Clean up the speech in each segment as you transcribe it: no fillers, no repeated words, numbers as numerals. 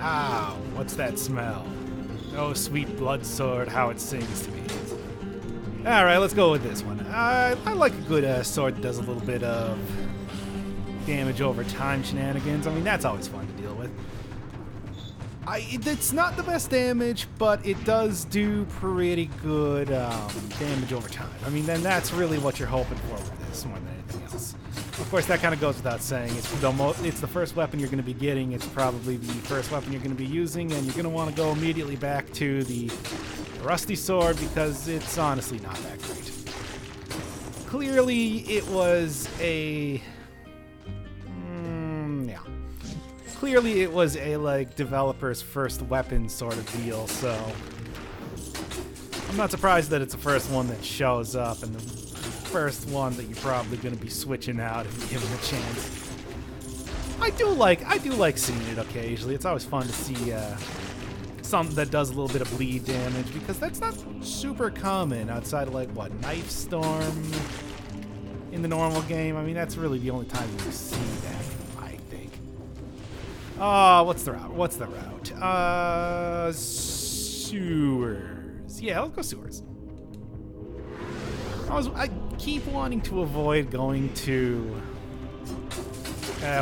Ow, what's that smell? Oh, sweet blood sword, how it sings to me. Alright, let's go with this one. I like a good sword that does a little bit of damage over time shenanigans. I mean, that's always fun to deal with. It's not the best damage, but it does do pretty good damage over time. I mean, then that's really what you're hoping for with this more than anything else. Of course, that kind of goes without saying. It's the first weapon you're going to be getting. It's probably the first weapon you're going to be using, and you're going to want to go immediately back to the rusty sword because it's honestly not that great. Clearly, it was a... Clearly, it was a, like, developer's first weapon sort of deal, so... I'm not surprised that it's the first one that shows up and the first one that you're probably going to be switching out if you give it a chance. I do like seeing it occasionally. It's always fun to see something that does a little bit of bleed damage, because that's not super common outside of, like, what, Knife Storm in the normal game? I mean, that's really the only time you see that. Oh, what's the route? Sewers. Yeah, let's go sewers. I keep wanting to avoid going to...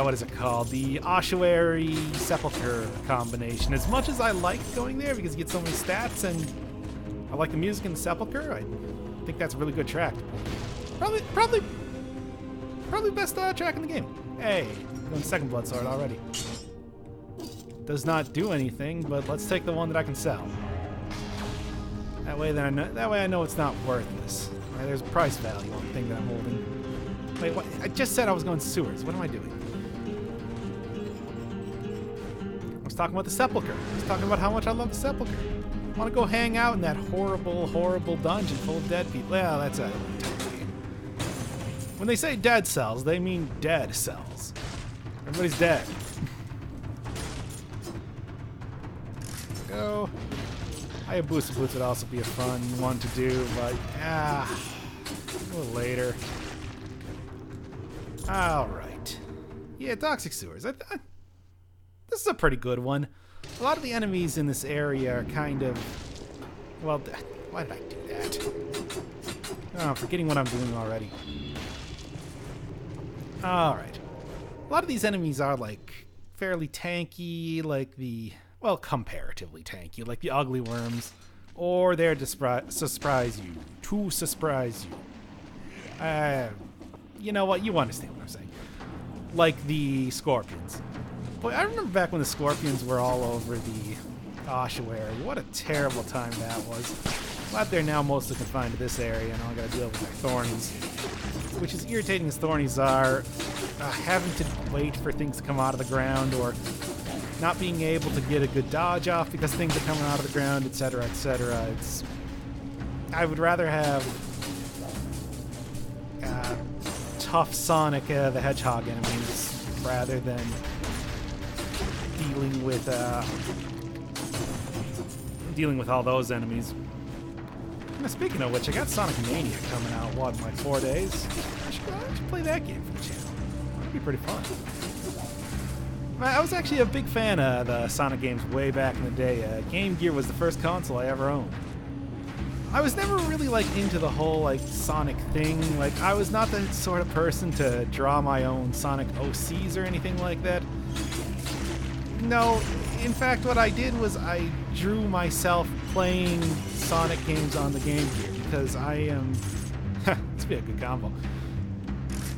what is it called? The Ossuary Sepulchre combination. As much as I like going there because you get so many stats and I like the music in the Sepulchre, I think that's a really good track. Probably best track in the game. Hey, going second blood sword already. Does not do anything, but let's take the one that I can sell. That way I know it's not worthless. Right, there's a price value on the thing that I'm holding. Wait, what? I just said I was going to sewers. What am I doing? I was talking about the Sepulchre. I was talking about how much I love the Sepulchre. I want to go hang out in that horrible, horrible dungeon full of dead people. Well, that's a... When they say dead cells, they mean dead cells. Everybody's dead. Go. Hayabusa boots would also be a fun one to do, but a little later. All right. Yeah, toxic sewers. This is a pretty good one. A lot of the enemies in this area are kind of... Well, why did I do that? Oh, I'm forgetting what I'm doing already. All right. A lot of these enemies are, like, fairly tanky, like the... Well, comparatively tanky, like the ugly worms, or they're to surprise you. You know what? You understand what I'm saying. Like the scorpions. Boy, I remember back when the scorpions were all over the ossuary. What a terrible time that was. Glad they're now mostly confined to this area, and all I gotta deal with their thornies. Which is irritating as thornies are, having to wait for things to come out of the ground, or not being able to get a good dodge off because things are coming out of the ground, etc., etc. I would rather have tough Sonic the Hedgehog enemies rather than dealing with all those enemies. Speaking of which, I got Sonic Mania coming out, what, in like 4 days? I should play that game for the channel. That'd be pretty fun. I was actually a big fan of the Sonic games way back in the day. Game Gear was the first console I ever owned. I was never really, like, into the whole, like, Sonic thing. Like, I was not the sort of person to draw my own Sonic OCs or anything like that. No, in fact, what I did was I drew myself playing Sonic games on the Game Gear because I am... this would be a good combo.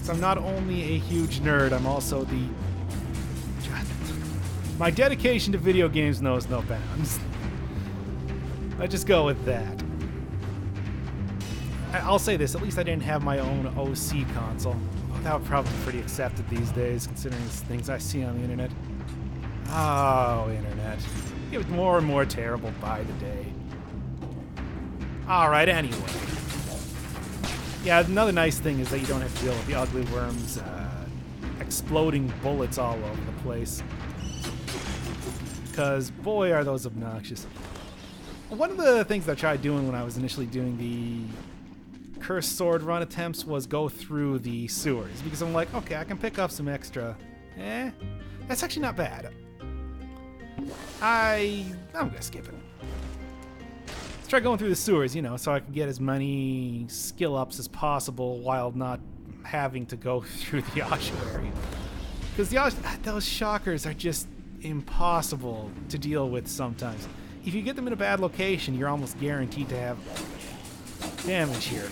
So I'm not only a huge nerd, I'm also the... My dedication to video games knows no bounds. I just go with that. I'll say this, at least I didn't have my own OC console. That would probably be pretty accepted these days, considering the things I see on the internet. Oh, internet. It was more and more terrible by the day. Alright, anyway. Yeah, another nice thing is that you don't have to deal with the ugly worms exploding bullets all over the place. Because, boy, are those obnoxious. One of the things that I tried doing when I was initially doing the Cursed Sword run attempts was go through the sewers. Because I'm like, okay, I can pick up some extra. That's actually not bad. I'm gonna skip it. Let's try going through the sewers, you know, so I can get as many skill ups as possible while not having to go through the ossuary. Because those shockers are just impossible to deal with sometimes. If you get them in a bad location, you're almost guaranteed to have damage here.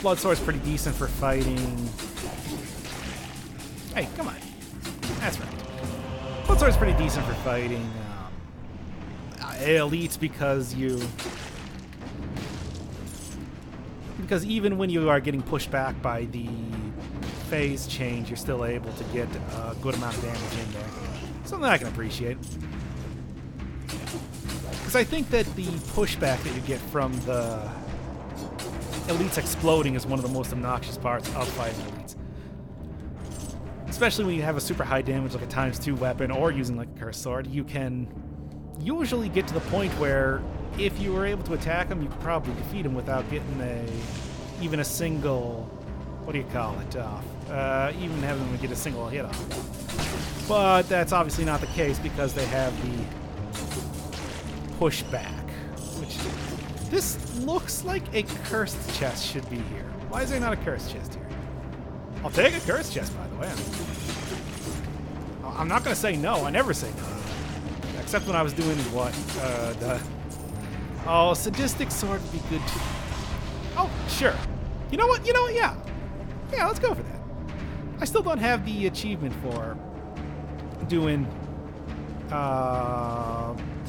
Blood Sword's pretty decent for fighting. Hey, come on. That's right. Blood Sword's pretty decent for fighting elites because even when you are getting pushed back by the phase change, you're still able to get a good amount of damage in there. Something I can appreciate. Because I think that the pushback that you get from the elites exploding is one of the most obnoxious parts of fighting elites. Especially when you have a super high damage like a ×2 weapon or using like a cursed sword, you can usually get to the point where if you were able to attack them, you could probably defeat them without getting even a single, what do you call it, off. Even having them get a single hit off. But that's obviously not the case because they have the pushback, which this looks like a cursed chest should be here. Why is there not a cursed chest here? I'll take a cursed chest, by the way. I'm not going to say no. I never say no. Except when I was doing what? Oh, sadistic sword would be good too. Oh, sure. You know what? Yeah. Yeah, let's go for that. I still don't have the achievement for doing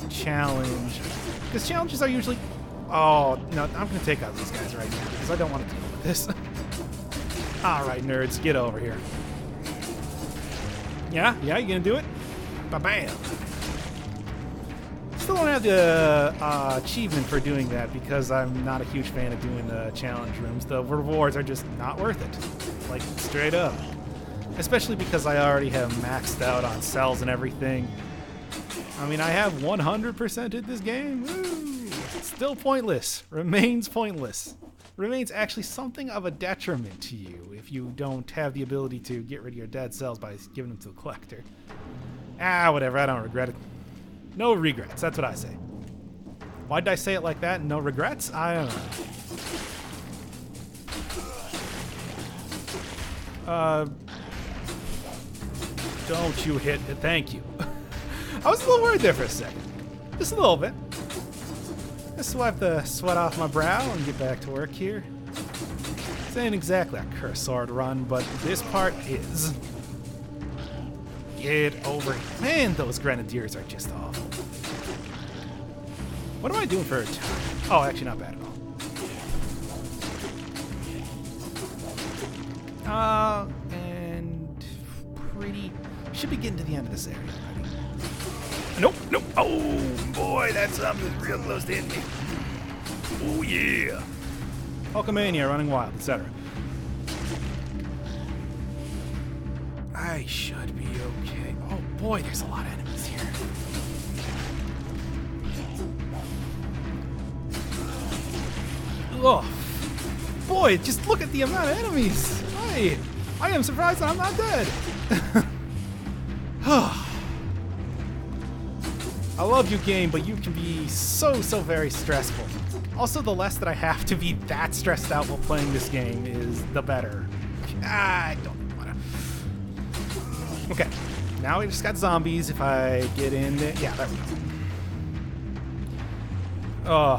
challenge. Because challenges are usually... Oh, no, I'm going to take out these guys right now because I don't want to deal with this. Alright, nerds, get over here. Yeah, you going to do it? Ba-bam. Still don't have the achievement for doing that because I'm not a huge fan of doing the challenge rooms. The rewards are just not worth it. Like, straight up. Especially because I already have maxed out on cells and everything. I mean, I have 100%ed this game. Woo! Still pointless. Remains pointless. Remains actually something of a detriment to you if you don't have the ability to get rid of your dead cells by giving them to the collector. Ah, whatever. I don't regret it. No regrets. That's what I say. Why did I say it like that? No regrets? I don't know. Don't you hit it. Thank you. I was a little worried there for a second. Just a little bit. Just wipe the sweat off my brow and get back to work here. This ain't exactly a cursed sword run, but this part is. Get over it. Man, those grenadiers are just awful. What am I doing for a time? Oh, actually not bad at all. And pretty... Should be getting to the end of this area already. Nope. Oh, boy, that zombie was real close to hitting me. Oh, yeah. Hulkamania, running wild, etc. I should be okay. Oh, boy, there's a lot of enemies here. Oh, boy, just look at the amount of enemies. Hey, I am surprised that I'm not dead. I love you, game, but you can be so very stressful. Also, the less that I have to be that stressed out while playing this game is the better. I don't want to. Okay, now we just got zombies. If I get in there, yeah, there we go.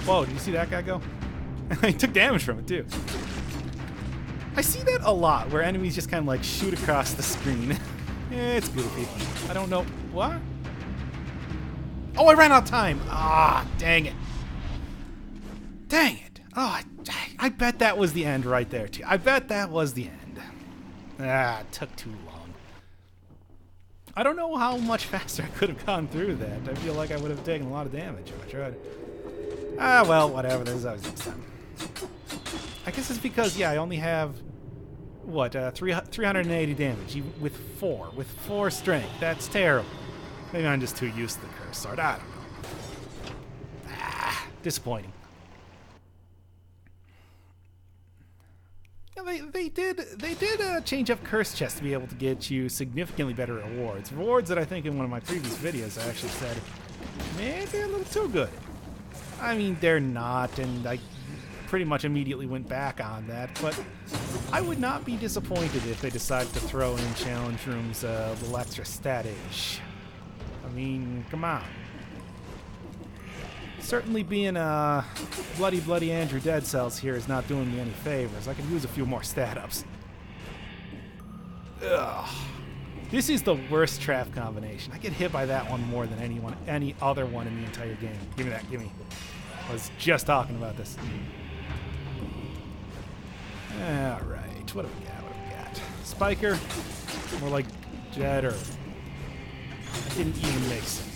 Whoa, did you see that guy go? He took damage from it too. I see that a lot, where enemies just kind of like shoot across the screen. It's goofy. I don't know what. Oh, I ran out of time. Ah, dang it. Dang it. Oh, I bet that was the end right there, too. I bet that was the end. Ah, it took too long. I don't know how much faster I could have gone through that. I feel like I would have taken a lot of damage if I tried. Ah, well, whatever. There's always next time. I guess it's because, yeah, I only have, what, 380 damage with 4 strength. That's terrible. Maybe I'm just too used to the cursed sword. I don't know. Ah, disappointing. Yeah, they did change up curse chests to be able to get you significantly better rewards. Rewards that I think in one of my previous videos I actually said, man, they're a little too good. I mean, they're not, and I pretty much immediately went back on that, but I would not be disappointed if they decided to throw in challenge rooms a little extra stat-ish. I mean, come on. Certainly being bloody Andrew Dead Cells here is not doing me any favors. I could use a few more stat ups. Ugh. This is the worst trap combination. I get hit by that one more than any other one in the entire game. Give me that, give me. I was just talking about this. Alright, what do we got? Spiker, more like Jet, or that didn't even make sense.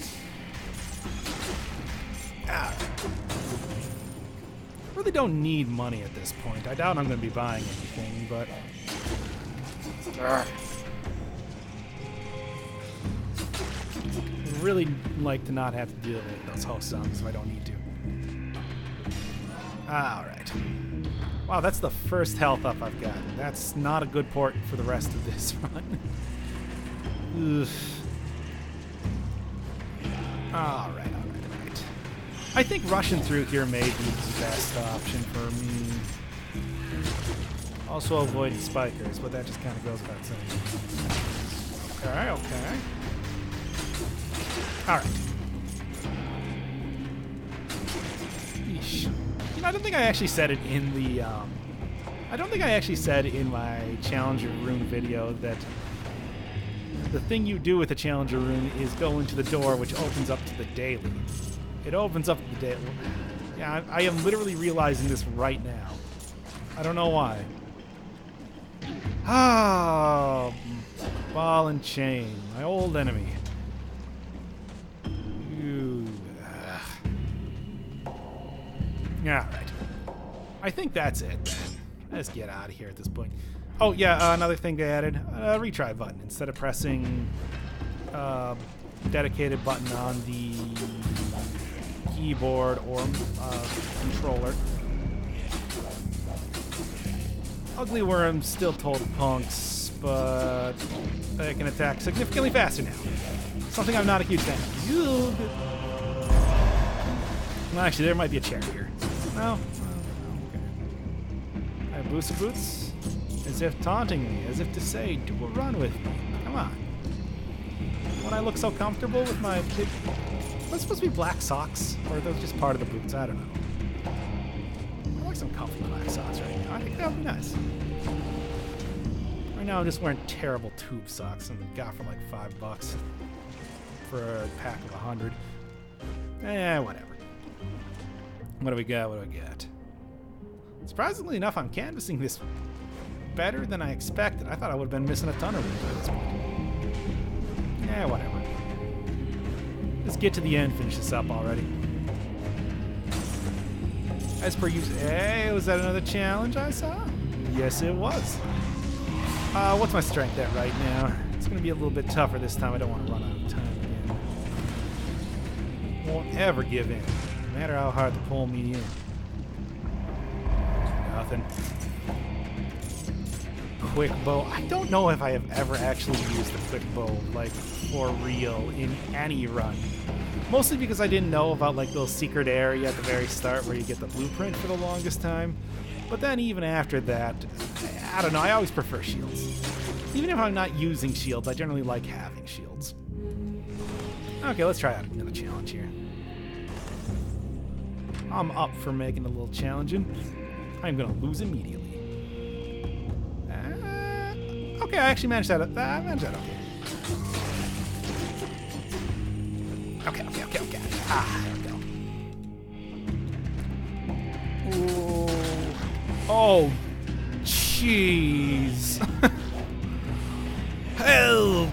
Really don't need money at this point. I doubt I'm going to be buying anything, but I'd really like to not have to deal with those host songs if I don't need to. Alright. Wow, that's the first health up I've gotten. That's not a good port for the rest of this run. Alright. I think rushing through here may be the best option for me. Also avoiding spikers, but that just kind of goes without saying. Okay. Alright. Yeesh. You know, I don't think I actually said it in the, I don't think I actually said in my Challenger Rune video that the thing you do with the Challenger Rune is go into the door which opens up to the daily. It opens up the day. Yeah, I am literally realizing this right now. I don't know why. Ah, ball and chain, my old enemy. Yeah, right. I think that's it, then. Let's get out of here at this point. Oh, yeah, another thing they added, a retry button. Instead of pressing dedicated button on the keyboard or controller. Ugly Worms still total punks, but they can attack significantly faster now. Something I'm not a huge fan of. Well, actually, there might be a chair here. No? Okay. I have Booster Boots, as if taunting me, as if to say, do a run with me. Come on. When I look so comfortable with my big... Are those supposed to be black socks? Or are those just part of the boots? I don't know. I like some comfy black socks right now. I think that would be nice. Right now I'm just wearing terrible tube socks and got for like $5 for a pack of 100. Whatever. What do we got? Surprisingly enough, I'm canvassing this better than I expected. I thought I would have been missing a ton of it by this point. Whatever. Let's get to the end, finish this up already. As per usual. Hey, was that another challenge I saw? Yes, it was. What's my strength at right now? It's going to be a little bit tougher this time. I don't want to run out of time again. Won't ever give in, no matter how hard they pull me in. Nothing. Quick bow. I don't know if I have ever actually used the quick bow, like, for real in any run. Mostly because I didn't know about, like, the little secret area at the very start where you get the blueprint for the longest time. But then even after that, I don't know, I always prefer shields. Even if I'm not using shields, I generally like having shields. Okay, let's try out another challenge here. I'm up for making a little challenging. I'm gonna lose immediately. Okay, I actually managed that. I managed that okay. Okay. There we go. Ooh. Oh, jeez. Oh,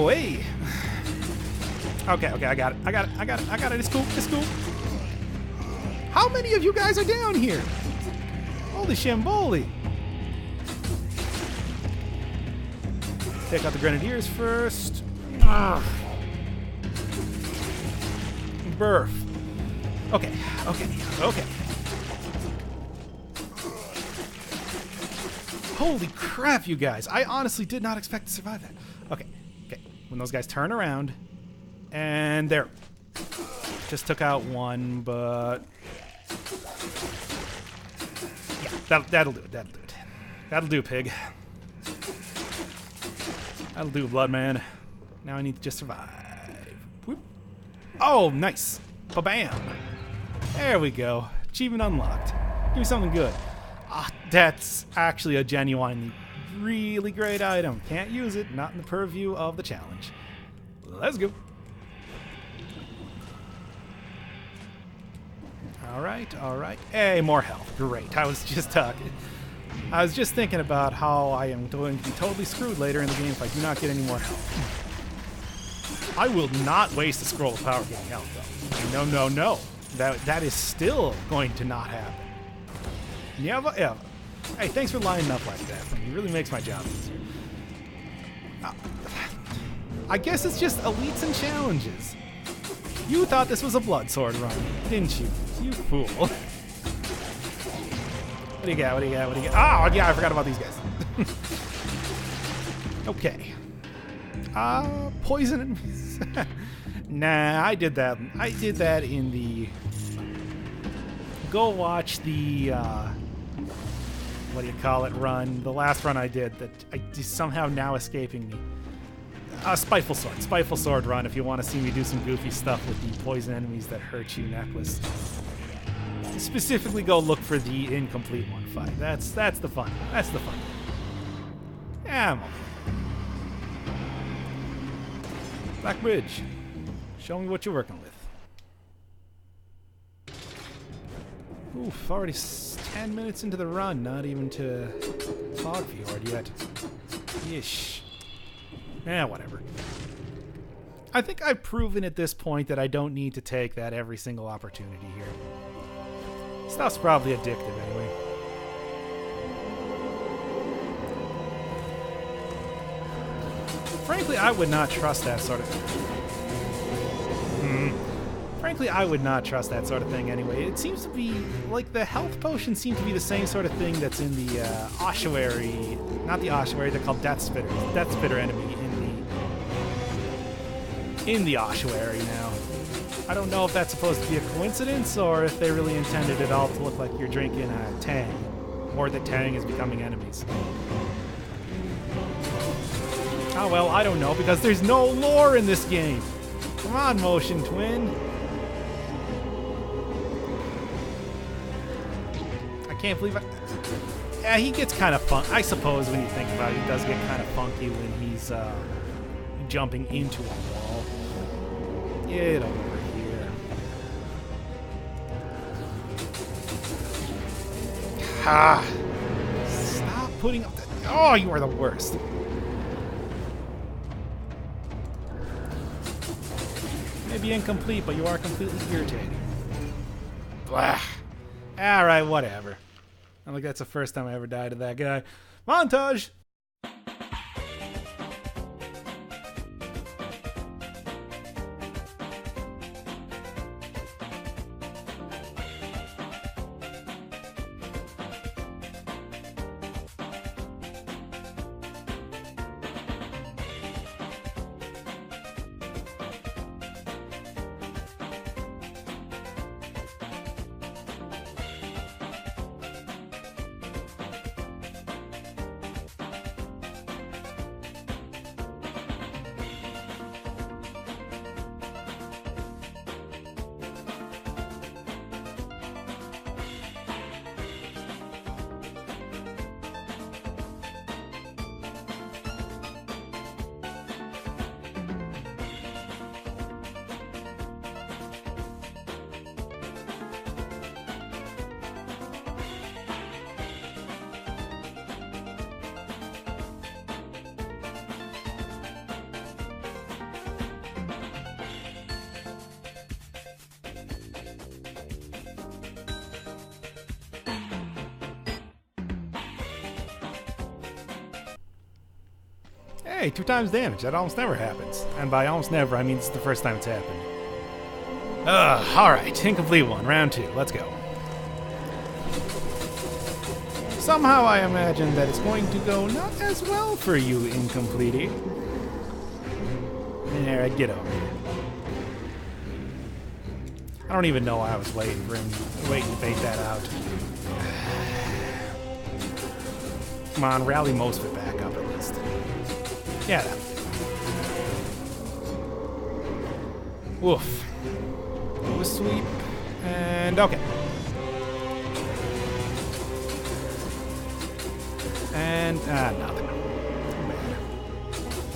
hey. Okay, I got it. It's cool. How many of you guys are down here? Holy shamboli. Take out the grenadiers first. Burf. Okay. Holy crap, you guys. I honestly did not expect to survive that. Okay. When those guys turn around, and there. Just took out one, but... yeah, that'll do it. That'll do, pig. That'll do, blood man. Now I need to just survive. Whoop. Oh, nice. Ba-bam. There we go. Achievement unlocked. Give me something good. Ah, that's actually a genuinely really great item. Can't use it. Not in the purview of the challenge. Let's go. All right. Hey, more health. Great. I was just thinking about how I am going to be totally screwed later in the game if I do not get any more health. I will not waste a scroll of power getting health, though. No. That is still going to not happen. Never, ever. Hey, thanks for lining up like that for me. It really makes my job easier. I guess it's just elites and challenges. You thought this was a blood sword run, didn't you? You fool. What do you got? Oh, yeah, I forgot about these guys. Okay. Poison enemies. Nah, I did that. I did that in the... Go watch the... what do you call it? Run. The last run I did that is somehow now escaping me. Spiteful Sword run if you want to see me do some goofy stuff with the poison enemies that hurt you necklace. Specifically go look for the incomplete one fight. That's the fun. That's the fun. Yeah, I'm okay. Black Bridge. Show me what you're working with. Oof, already 10 minutes into the run, not even to Fog Fjord yet. Yeesh. Whatever. I think I've proven at this point that I don't need to take that every single opportunity here. Stuff's probably addictive anyway. Frankly, I would not trust that sort of... Frankly, I would not trust that sort of thing anyway. It seems to be, like, the health potions seem to be the same sort of thing that's in the ossuary. Not the ossuary, they're called Death Spitters. Death Spitter enemy in the ossuary now. I don't know if that's supposed to be a coincidence or if they really intended it all to look like you're drinking a Tang, or that Tang is becoming enemies. Oh well, I don't know, because there's no lore in this game. Come on, Motion Twin. I can't believe yeah, he gets kind of fun. I suppose when you think about it, he does get kind of funky when he's jumping into a wall. Get over here. Ha! Stop putting up that. Oh, you are the worst. Maybe incomplete, but you are completely irritating. Blah. Alright, whatever. I don't think that's the first time I ever died to that guy. Montage! Hey, 2 times damage. That almost never happens. And by almost never, I mean it's the first time it's happened. Alright. Incomplete one. Round 2. Let's go. Somehow I imagine that it's going to go not as well for you, Incomplete. There, get over here. I don't even know why I was waiting for him, waiting to bait that out. Come on, rally most of it back up at least. Yeah. Woof. Do a sweep. And okay. And nothing.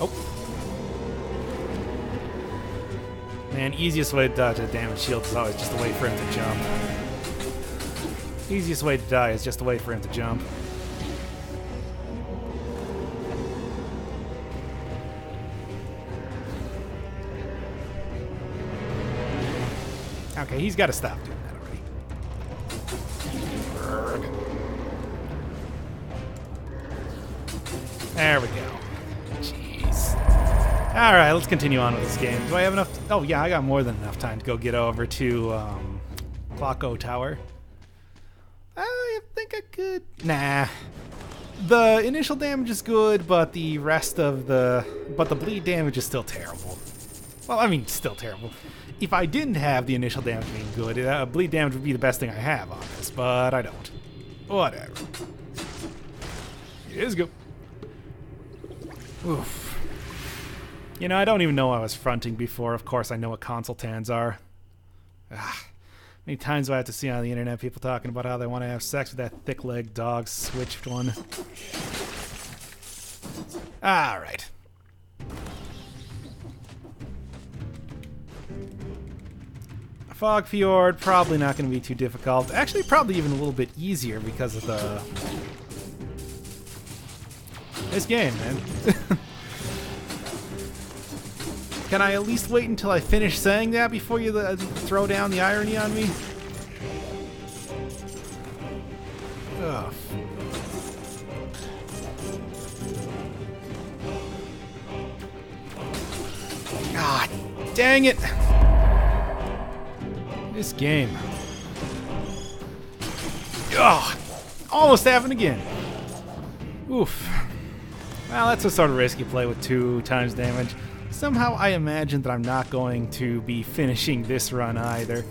Oh. Man, easiest way to dodge a damage shield is always just to wait for him to jump. Easiest way to die is just to wait for him to jump. Okay, he's got to stop doing that already. There we go. Jeez. Alright, let's continue on with this game. Do I have enough? Oh, yeah, I got more than enough time to go get over to Clocko Tower. I think I could. Nah. The initial damage is good, but the rest of the... But the bleed damage is still terrible. Well, I mean, still terrible. If I didn't have the initial damage being good, bleed damage would be the best thing I have on this, but I don't. Whatever. It is good. Oof. You know, I don't even know I was fronting before. Of course, I know what consultants are. Many times do I have to see on the internet people talking about how they want to have sex with that thick-legged dog switched one. Alright. Fog Fjord, probably not going to be too difficult. Actually, probably even a little bit easier because of the... This game, man. Can I at least wait until I finish saying that before you throw down the irony on me? Ugh. God dang it! This game. Ugh! Almost happened again. Oof. Well, that's a sort of risky play with 2 times damage. Somehow I imagine that I'm not going to be finishing this run either.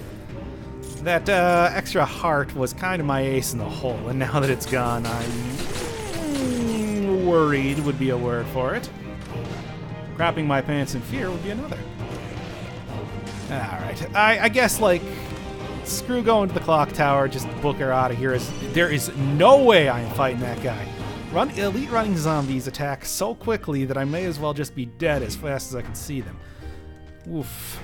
That extra heart was kind of my ace in the hole, and now that it's gone, I'm worried would be a word for it. Crapping my pants in fear would be another. Alright, I guess, like, screw going to the clock tower, just book her out of here. There is no way I am fighting that guy. Elite running zombies attack so quickly that I may as well just be dead as fast as I can see them. Oof.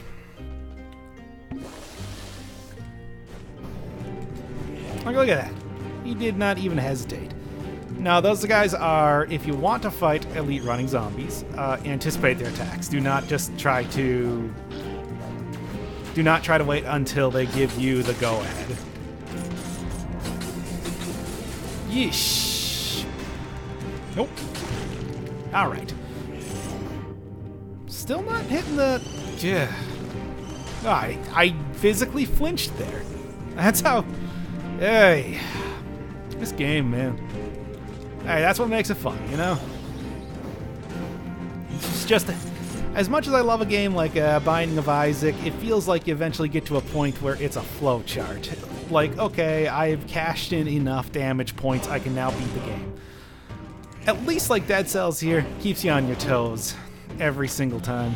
Look at that. He did not even hesitate. Now, those guys are, if you want to fight elite running zombies, anticipate their attacks. Do not just try to... Do not try to wait until they give you the go-ahead. Yeesh. Nope. Alright. Still not hitting the... Yeah. I physically flinched there. That's how... Hey. This game, man. Hey, that's what makes it fun, you know? It's just... As much as I love a game like Binding of Isaac, it feels like you eventually get to a point where it's a flowchart. Like, okay, I've cashed in enough damage points, I can now beat the game. At least like Dead Cells here, keeps you on your toes every single time.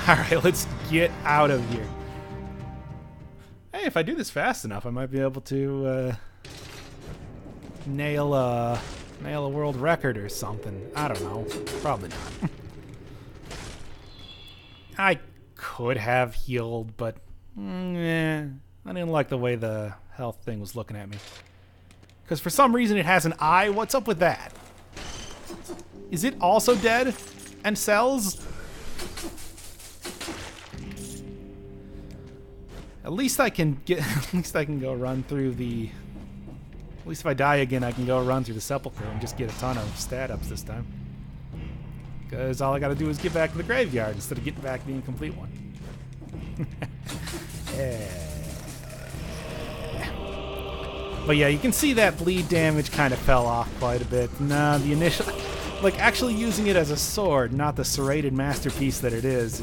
Alright, let's get out of here. Hey, if I do this fast enough, I might be able to nail a world record or something. I don't know. Probably not. I could have healed, but I didn't like the way the health thing was looking at me. Because for some reason it has an eye. What's up with that? Is it also dead? And cells? At least I can get. At least I can go run through the. At least if I die again, I can go run through the sepulcher and just get a ton of stat ups this time. Because all I gotta do is get back to the graveyard instead of getting back to the incomplete one. But yeah, you can see that bleed damage kind of fell off quite a bit. Nah, the initial... Like, actually using it as a sword, not the serrated masterpiece that it is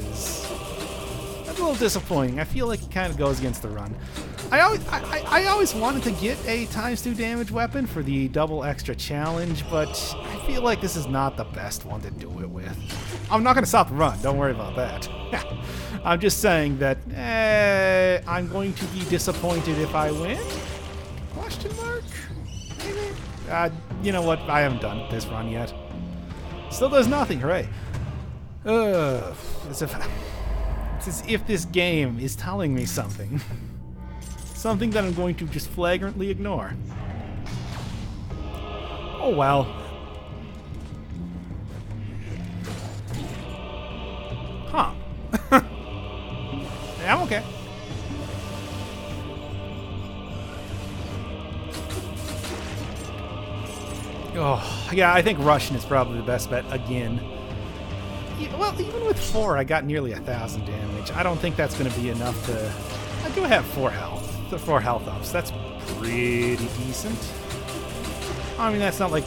that's a little disappointing. I feel like it kind of goes against the run. I always wanted to get a ×2 damage weapon for the double extra challenge, but I feel like this is not the best one to do it with. I'm not going to stop the run, don't worry about that. I'm just saying that I'm going to be disappointed if I win? Question mark? Maybe? You know what? I haven't done this run yet. Still does nothing, hooray. It's as if this game is telling me something. Something that I'm going to just flagrantly ignore. Oh well. Huh. Yeah, I'm okay. Oh, yeah, I think Russian is probably the best bet again. Well, even with 4, I got nearly 1,000 damage. I don't think that's going to be enough to... I do have 4 health. The 4 health ups. That's pretty decent. I mean, that's not like...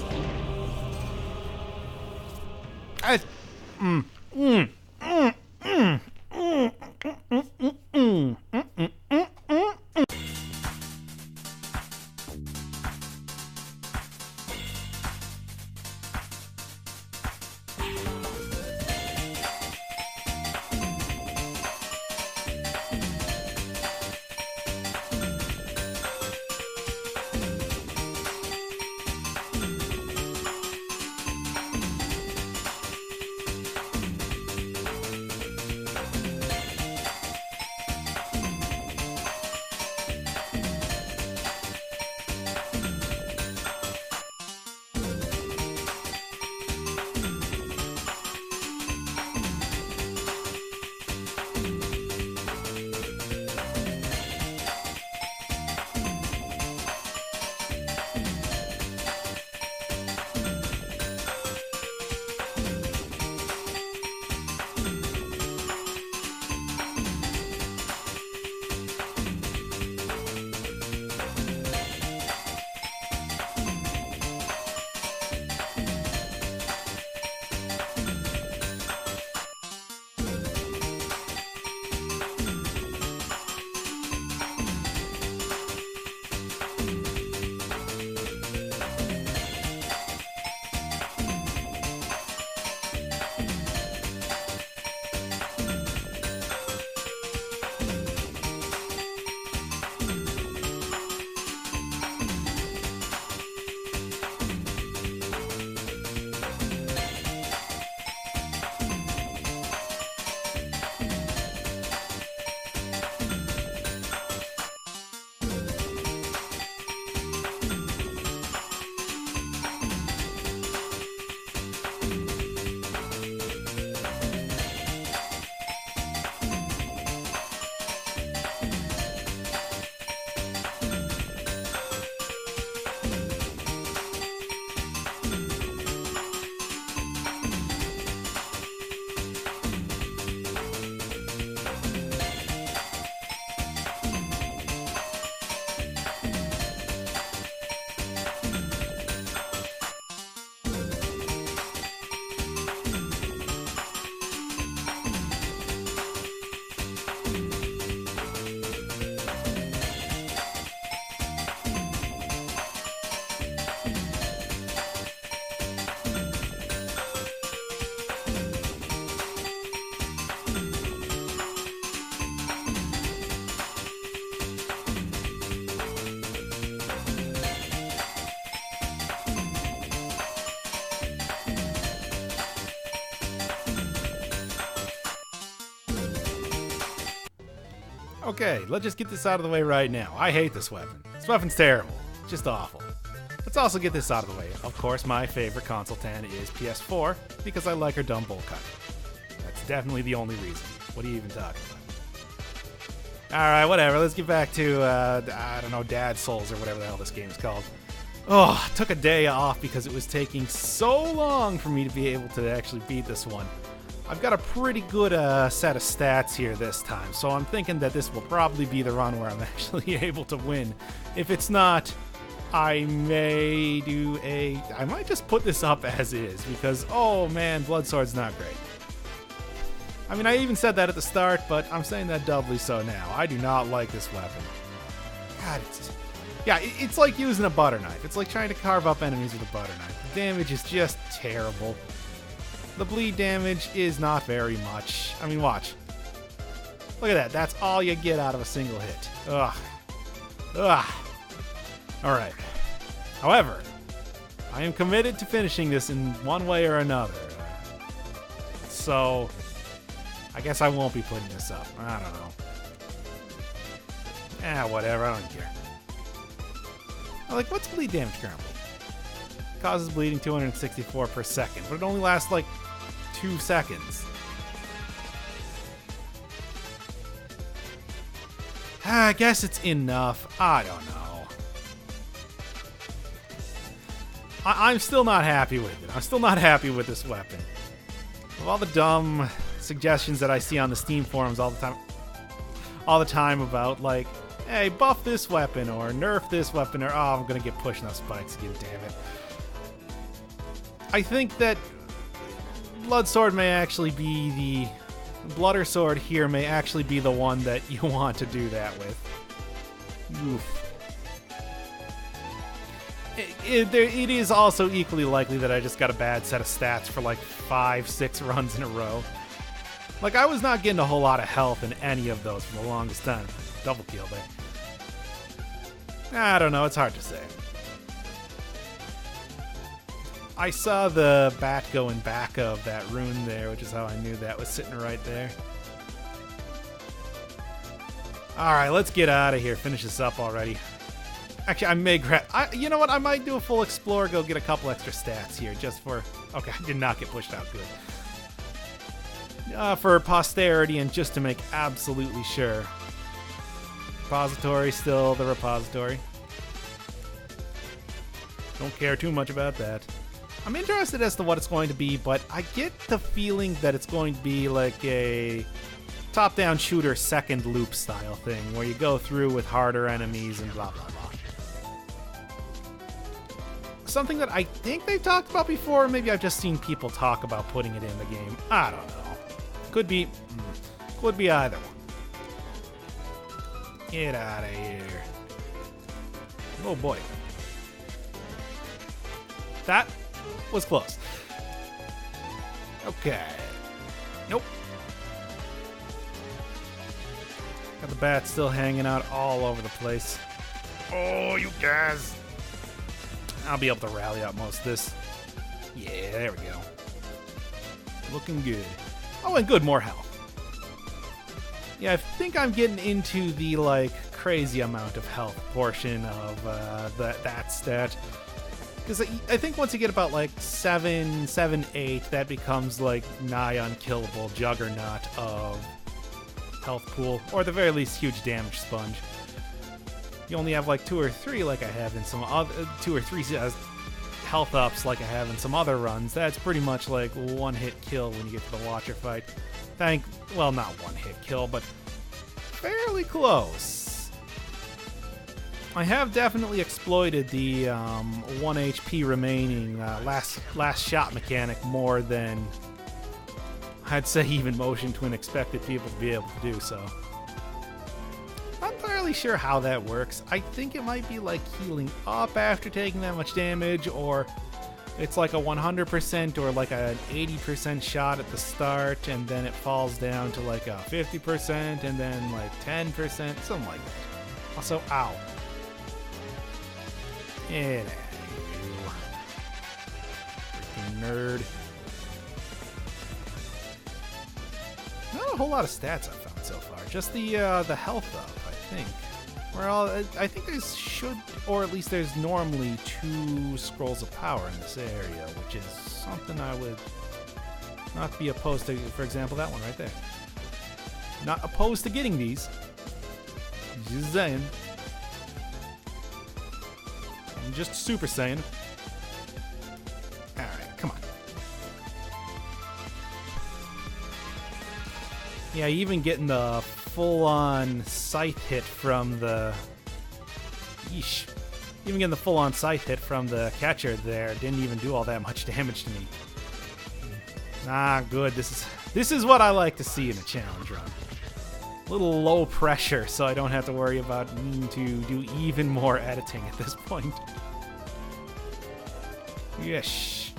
Okay, let's just get this out of the way right now. I hate this weapon. This weapon's terrible. Just awful. Let's also get this out of the way. Of course, my favorite console tan is PS4, because I like her dumb bolt cut. That's definitely the only reason. What are you even talking about? Alright, whatever. Let's get back to, I don't know, Dad Souls or whatever the hell this game's called. Oh, took a day off because it was taking so long for me to be able to actually beat this one. I've got a pretty good set of stats here this time, so I'm thinking that this will probably be the run where I'm actually able to win. If it's not, I might just put this up as is because, oh man, Bloodsword's not great. I mean, I even said that at the start, but I'm saying that doubly so now. I do not like this weapon. God, it's like using a butter knife. It's like trying to carve up enemies with a butter knife. The damage is just terrible. The bleed damage is not very much. I mean, watch. Look at that. That's all you get out of a single hit. Ugh. Ugh. Alright. However, I am committed to finishing this in one way or another. So, I guess I won't be putting this up. I don't know. Whatever. I don't care. Like, what's bleed damage currently? Causes bleeding 264 per second, but it only lasts like 2 seconds. I guess it's enough. I don't know. I'm still not happy with it. I'm still not happy with this weapon. Of all the dumb suggestions that I see on the Steam forums all the time about, like, hey, buff this weapon or nerf this weapon or, oh, I'm gonna get pushed in those spikes again, damn it. I think that Bloodsword may actually be the Blooder Sword here may actually be the one that you want to do that with. Oof. It is also equally likely that I just got a bad set of stats for like 5-6 runs in a row. Like, I was not getting a whole lot of health in any of those for the longest time. Double kill there. I don't know, it's hard to say. I saw the bat going back of that rune there, which is how I knew that was sitting right there. Alright, let's get out of here. Finish this up already. Actually, I may grab... you know what? I might do a full explore, go get a couple extra stats here, just for... Okay, I did not get pushed out good. For posterity and just to make absolutely sure. Repository, still the repository. Don't care too much about that. I'm interested as to what it's going to be, but I get the feeling that it's going to be like a top-down shooter second loop style thing, where you go through with harder enemies and blah, blah, blah. Something that I think they've talked about before, or maybe I've just seen people talk about putting it in the game. I don't know. Could be either one. Get out of here. Oh boy. That was close. Okay. Nope. Got the bat still hanging out all over the place. Oh, you guys. I'll be able to rally out most of this. Yeah, there we go. Looking good. Oh, and good, more health. Yeah, I think I'm getting into the, like, crazy amount of health portion of that stat. Because I think once you get about, like, 7, 8, that becomes, like, nigh unkillable juggernaut of health pool. Or at the very least, huge damage sponge. You only have, like, 2 or 3 like I have in some other... 2 or 3 health ups like I have in some other runs. That's pretty much, like, one-hit kill when you get to the Watcher fight. Well, not one-hit kill, but fairly close. I have definitely exploited the 1 HP remaining last shot mechanic more than I'd say even Motion Twin expected people to be able to do so. Not entirely sure how that works. I think it might be like healing up after taking that much damage, or it's like a 100% or like an 80% shot at the start, and then it falls down to like a 50%, and then like 10%, something like that. Also, ow. Get out of here, freaking nerd. Not a whole lot of stats I've found so far. Just the health up, I think. Well, I think there's or at least there's normally 2 scrolls of power in this area, which is something I would not be opposed to. For example, that one right there. Not opposed to getting these. Just saying. I'm just Super Saiyan. Alright, come on. Yeah, even getting the full-on scythe hit from the... Yeesh. Even getting the full-on sight hit from the catcher there didn't even do all that much damage to me. Ah, good. This is what I like to see in a challenge run. A little low pressure, so I don't have to worry about needing to do even more editing at this point. Yes.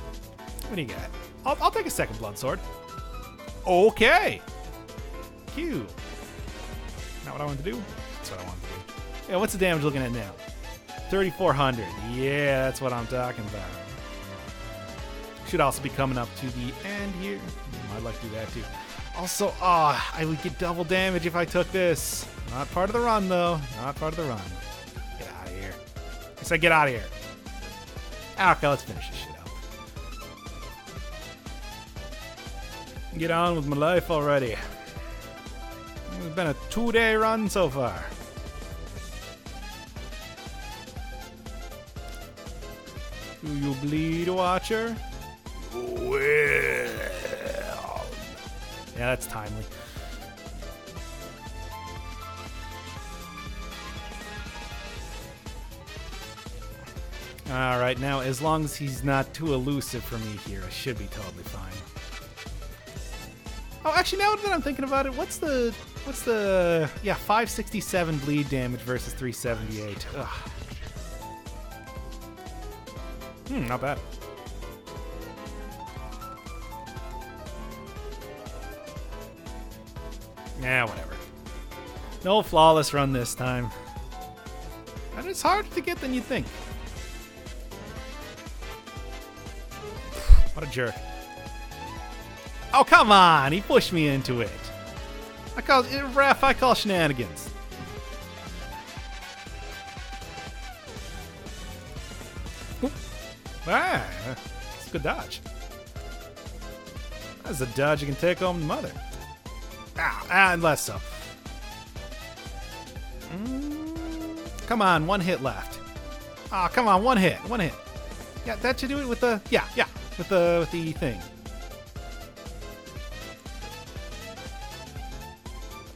What do you got? I'll take a second blood sword. Okay. Q. Not what I wanted to do. That's what I wanted to do. Yeah, what's the damage looking at now? 3,400. Yeah, that's what I'm talking about. Should also be coming up to the end here. I'd like to do that too. Also, I would get double damage if I took this. Not part of the run, though. Not part of the run. Get out of here. I said get out of here. Okay, let's finish this shit up. Get on with my life already. It's been a 2-day run so far. Do you bleed, Watcher? Well. Yeah, that's timely. Alright, now as long as he's not too elusive for me here, I should be totally fine. Oh, actually, now that I'm thinking about it, what's the 567 bleed damage versus 378. Ugh. Not bad. Yeah, whatever. No flawless run this time. And it's harder to get than you think. What a jerk. Oh, come on! He pushed me into it. I call shenanigans. Oop. Ah, that's a good dodge. That's a dodge you can take home to mother. And less so. Come on, one hit left. Ah, come on, one hit. Yeah, that should do it with the with the thing.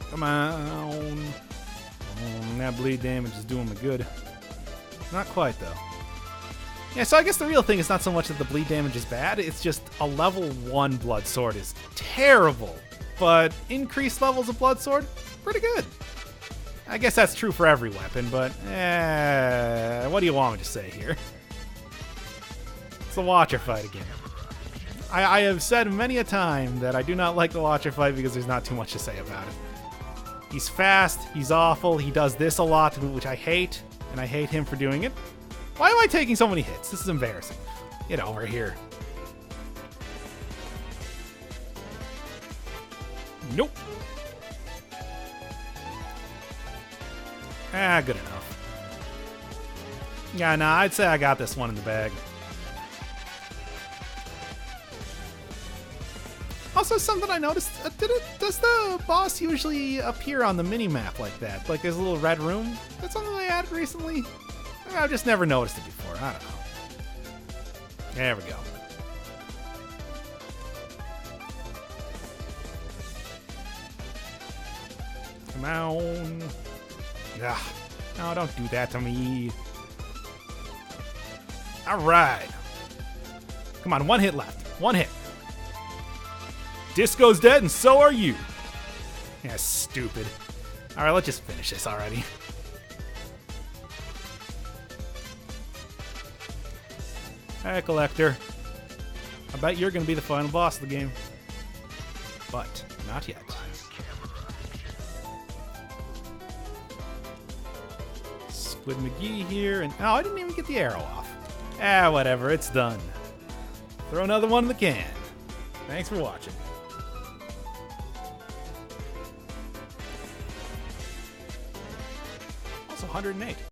Come on. That bleed damage is doing me good. Not quite though. Yeah, so I guess the real thing is not so much that the bleed damage is bad, it's just a level 1 blood sword is terrible. But increased levels of blood sword, pretty good. I guess that's true for every weapon, but what do you want me to say here? It's the Watcher fight again. I have said many a time that I do not like the Watcher fight because there's not too much to say about it. He's fast, he's awful, he does this a lot, which I hate, and I hate him for doing it. Why am I taking so many hits? This is embarrassing. Get over here. Nope. Good enough. Yeah, nah, I'd say I got this one in the bag. Also, something I noticed, does the boss usually appear on the mini-map like that? Like there's a little red room? That's something I added recently? I've just never noticed it before. I don't know. There we go. Come on. Ugh. No, don't do that to me. All right. Come on, one hit left. One hit. Disco's dead, and so are you. Yeah, stupid. All right, let's just finish this already. Hey, Collector. I bet you're going to be the final boss of the game. But not yet. Squid McGee here, and oh, I didn't even get the arrow off. Whatever, it's done. Throw another one in the can. Thanks for watching. Also 108.